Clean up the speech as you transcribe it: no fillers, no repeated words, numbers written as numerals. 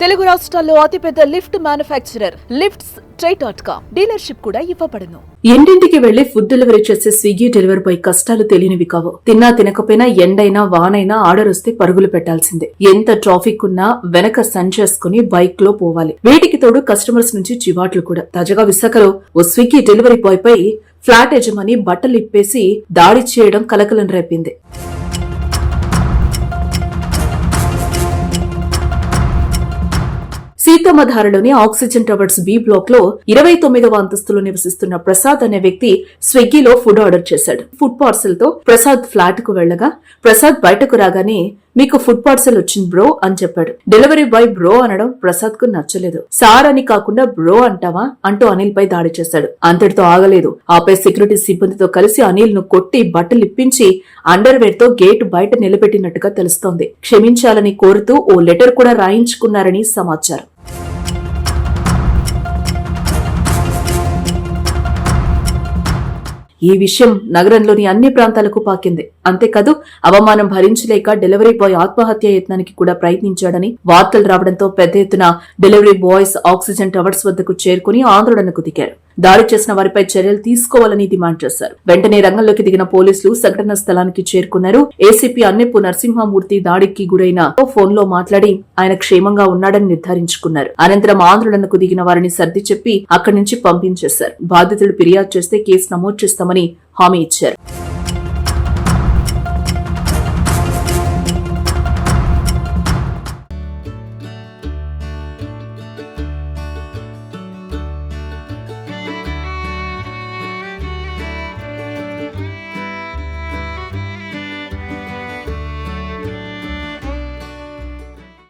తెలుగు రాష్ట్రాల్లో అతిపెద్ద lift manufacturer lifts ట్రై.com dealership కూడా ఇవ్వబడును. ఇంటింటికి వెళ్లి ఫుడ్ డెలివరీ చేసే స్విగ్గీ డెలివరీ బాయ్ కష్టాలు తెలియనివి కావు. తిన్నా తినకపోయినా ఎండైనా వానైనా ఆర్డర్ వస్తే పరుగులు పెట్టాల్సిందే. ఎంత ట్రాఫిక్ ఉన్నా వెనక సంచేసుకుని బైక్ లో పోవాలి. వీటికి తోడు కస్టమర్స్ నుంచి చివాట్లు కూడా. తాజాగా విశాఖలో ఓ స్విగ్గీ డెలివరీ బాయ్ పై ఫ్లాట్ యజమాని బట్టలు ఇప్పేసి దాడి చేయడం కలకలం రేపింది. సీతమ్మధారలోని ఆక్సిజన్ టవర్స్ బి బ్లాక్ లో 29వ అంతస్తులో నివసిస్తున్న ప్రసాద్ అనే వ్యక్తి స్విగ్గీలో ఫుడ్ ఆర్డర్ చేశాడు. ఫుడ్ పార్సెల్ తో ప్రసాద్ ఫ్లాట్ కు వెళ్లగా ప్రసాద్ బయటకు రాగానే మీకు ఫుడ్ పార్సెల్ వచ్చింది బ్రో అని చెప్పాడు. డెలివరీ బాయ్ బ్రో అనడం ప్రసాద్ కు నచ్చలేదు. సార్ అని కాకుండా బ్రో అంటావా అంటూ అనిల్ పై దాడి చేశాడు. అంతటితో ఆగలేదు. ఆపై సెక్యూరిటీ సిబ్బందితో కలిసి అనిల్ ను కొట్టి బట్టలు ఇప్పించి అండర్ వేర్ తో గేటు బయట నిలబెట్టినట్టుగా తెలుస్తోంది. క్షమించాలని కోరుతూ ఓ లెటర్ కూడా రాయించుకున్నారని సమాచారం. ఈ విషయం నగరంలోని అన్ని ప్రాంతాలకు పాకింది. అంతేకాదు అవమానం భరించలేక డెలివరీ బాయ్ ఆత్మహత్య యత్నానికి కూడా ప్రయత్నించాడని వార్తలు రావడంతో పెద్ద ఎత్తున డెలివరీ బాయ్స్ ఆక్సిజన్ టవర్స్ వద్దకు చేరుకుని ఆందోళనకు దిగారు. దాడి చేసిన వారిపై చర్యలు తీసుకోవాలని డిమాండ్ చేశారు. వెంటనే రంగంలోకి దిగిన పోలీసులు సంఘటనా స్థలానికి చేరుకున్నారు. ఏసీపీ అన్నెప్పు నరసింహమూర్తి దాడికి గురైన ఫోన్ లో మాట్లాడి ఆయన క్షేమంగా ఉన్నాడని నిర్ధారించుకున్నారు. అనంతరం ఆందోళనకు దిగిన వారిని సర్ది చెప్పి అక్కడి నుంచి పంపించేశారు. బాధితులు ఫిర్యాదు చేస్తే కేసు నమోదు చేస్తామని హామీ ఇచ్చారు.